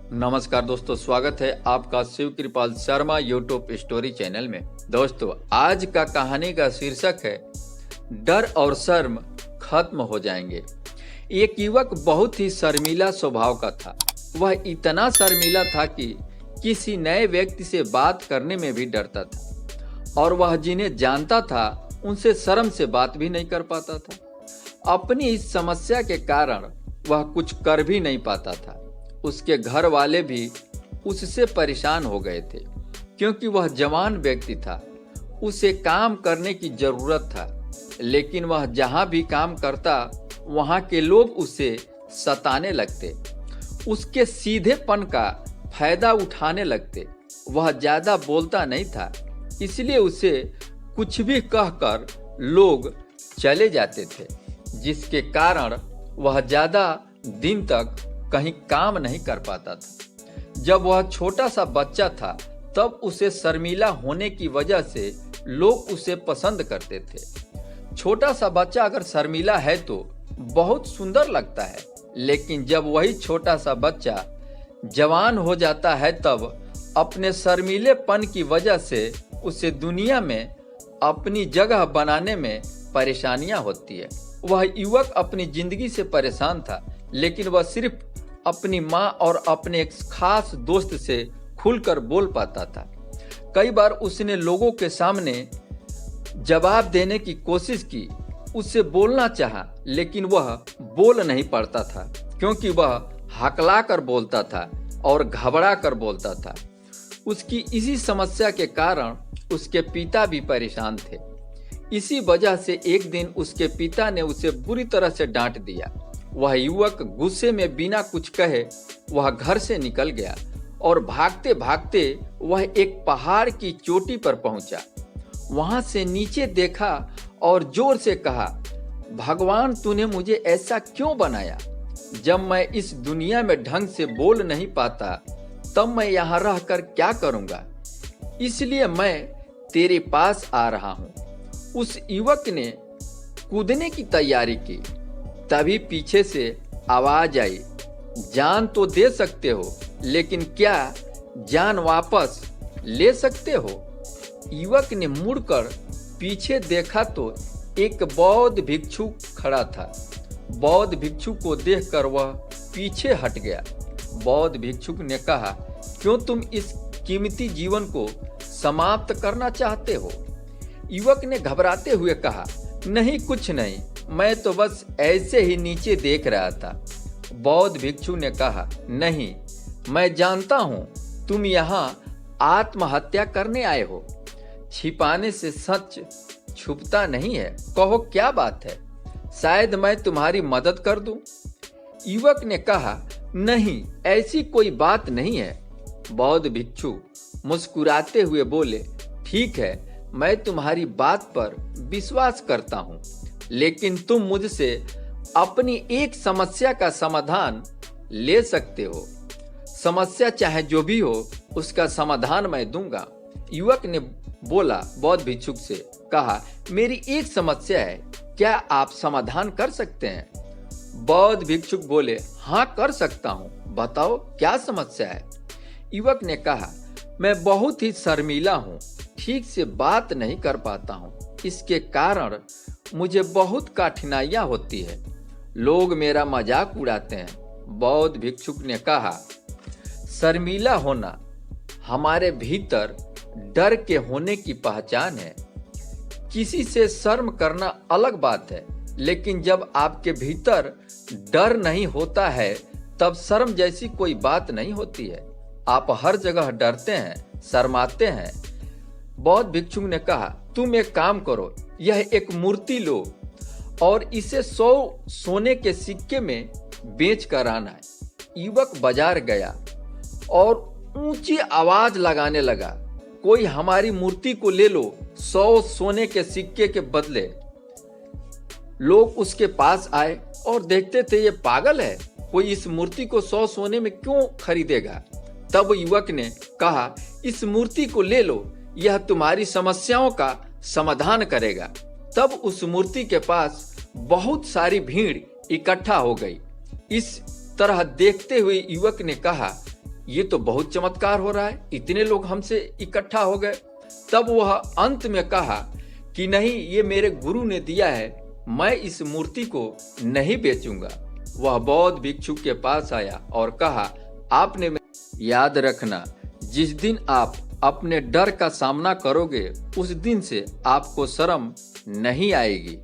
नमस्कार दोस्तों, स्वागत है आपका शिव कृपाल शर्मा यूट्यूब स्टोरी चैनल में। दोस्तों, आज का कहानी का शीर्षक है डर और शर्म खत्म हो जाएंगे। एक युवक बहुत ही शर्मीला स्वभाव का था। वह इतना शर्मीला था कि किसी नए व्यक्ति से बात करने में भी डरता था और वह जिन्हें जानता था उनसे शर्म से बात भी नहीं कर पाता था। अपनी इस समस्या के कारण वह कुछ कर भी नहीं पाता था। उसके घर वाले भी उससे परेशान हो गए थे क्योंकि वह जवान व्यक्ति था। उसे काम करने की जरूरत था, लेकिन वह जहां भी काम करता वहां के लोग उसे सताने लगते, उसके सीधेपन का फायदा उठाने लगते। वह ज्यादा बोलता नहीं था, इसलिए उसे कुछ भी कहकर लोग चले जाते थे, जिसके कारण वह ज्यादा दिन तक कहीं काम नहीं कर पाता था। जब वह छोटा सा बच्चा था तब उसे शर्मीला होने की वजह से लोग उसे पसंद करते थे। छोटा सा बच्चा अगर शर्मीला है तो बहुत सुंदर लगता है, लेकिन जब वही छोटा सा बच्चा जवान हो जाता है तब अपने शर्मीलेपन की वजह से उसे दुनिया में अपनी जगह बनाने में परेशानियां होती है। वह युवक अपनी जिंदगी से परेशान था, लेकिन वह सिर्फ अपनी माँ और अपने एक खास दोस्त से खुलकर बोल पाता था। कई बार उसने लोगों के सामने जवाब देने की कोशिश की, उससे बोलना चाहा, लेकिन वह बोल नहीं पाता था क्योंकि वह हकला कर बोलता था और घबरा कर बोलता था। उसकी इसी समस्या के कारण उसके पिता भी परेशान थे। इसी वजह से एक दिन उसके पिता ने उसे बुरी तरह से डांट दिया। वह युवक गुस्से में बिना कुछ कहे वह घर से निकल गया और भागते भागते वह एक पहाड़ की चोटी पर पहुंचा। वहां से नीचे देखा और जोर से कहा, भगवान तूने मुझे ऐसा क्यों बनाया? जब मैं इस दुनिया में ढंग से बोल नहीं पाता तब मैं यहाँ रहकर क्या करूंगा? इसलिए मैं तेरे पास आ रहा हूँ। उस युवक ने कूदने की तैयारी की, तभी पीछे से आवाज आई, जान तो दे सकते हो, लेकिन क्या जान वापस ले सकते हो? युवक ने मुड़कर पीछे देखा तो एक बौद्ध भिक्षु खड़ा था। बौद्ध भिक्षु को देखकर वह पीछे हट गया। बौद्ध भिक्षुक ने कहा, क्यों तुम इस कीमती जीवन को समाप्त करना चाहते हो? युवक ने घबराते हुए कहा, नहीं, कुछ नहीं, मैं तो बस ऐसे ही नीचे देख रहा था। बौद्ध भिक्षु ने कहा, नहीं, मैं जानता हूं तुम यहाँ आत्महत्या करने आए हो। छिपाने से सच छुपता नहीं है। कहो क्या बात है, शायद मैं तुम्हारी मदद कर दूं। युवक ने कहा, नहीं, ऐसी कोई बात नहीं है। बौद्ध भिक्षु मुस्कुराते हुए बोले, ठीक है, मैं तुम्हारी बात पर विश्वास करता हूं, लेकिन तुम मुझसे अपनी एक समस्या का समाधान ले सकते हो। समस्या चाहे जो भी हो, उसका समाधान मैं दूंगा। युवक ने बोला, बौद्ध भिक्षुक से कहा, मेरी एक समस्या है, क्या आप समाधान कर सकते हैं? बौद्ध भिक्षुक बोले, हाँ, कर सकता हूँ, बताओ क्या समस्या है? युवक ने कहा, मैं बहुत ही शर्मीला हूँ, ठीक से बात नहीं कर पाता हूँ, इसके कारण मुझे बहुत कठिनाइयां होती है, लोग मेरा मजाक उड़ाते हैं। बौद्ध भिक्षुक ने कहा, शर्मीला होना हमारे भीतर डर के होने की पहचान है। किसी से शर्म करना अलग बात है, लेकिन जब आपके भीतर डर नहीं होता है तब शर्म जैसी कोई बात नहीं होती है। आप हर जगह डरते हैं, शर्माते हैं। बौद्ध भिक्षुक ने कहा, तुम एक काम करो, यह एक मूर्ति लो और इसे 100 सोने के सिक्के में बेच कर आना है। युवक बाजार गया और ऊंची आवाज लगाने लगा, कोई हमारी मूर्ति को ले लो 100 सोने के सिक्के के बदले। लोग उसके पास आए और देखते थे ये पागल है, कोई इस मूर्ति को 100 सोने में क्यों खरीदेगा? तब युवक ने कहा, इस मूर्ति को ले लो, यह तुम्हारी समस्याओं का समाधान करेगा। तब उस मूर्ति के पास बहुत सारी भीड़ इकट्ठा हो गई। इस तरह देखते हुए युवक ने कहा, ये तो बहुत चमत्कार हो रहा है, इतने लोग हमसे इकट्ठा हो गए। तब वह अंत में कहा कि नहीं, ये मेरे गुरु ने दिया है, मैं इस मूर्ति को नहीं बेचूंगा। वह बौद्ध भिक्षु के पास आया और कहा, आपने याद रखना, जिस दिन आप अपने डर का सामना करोगे उस दिन से आपको शर्म नहीं आएगी।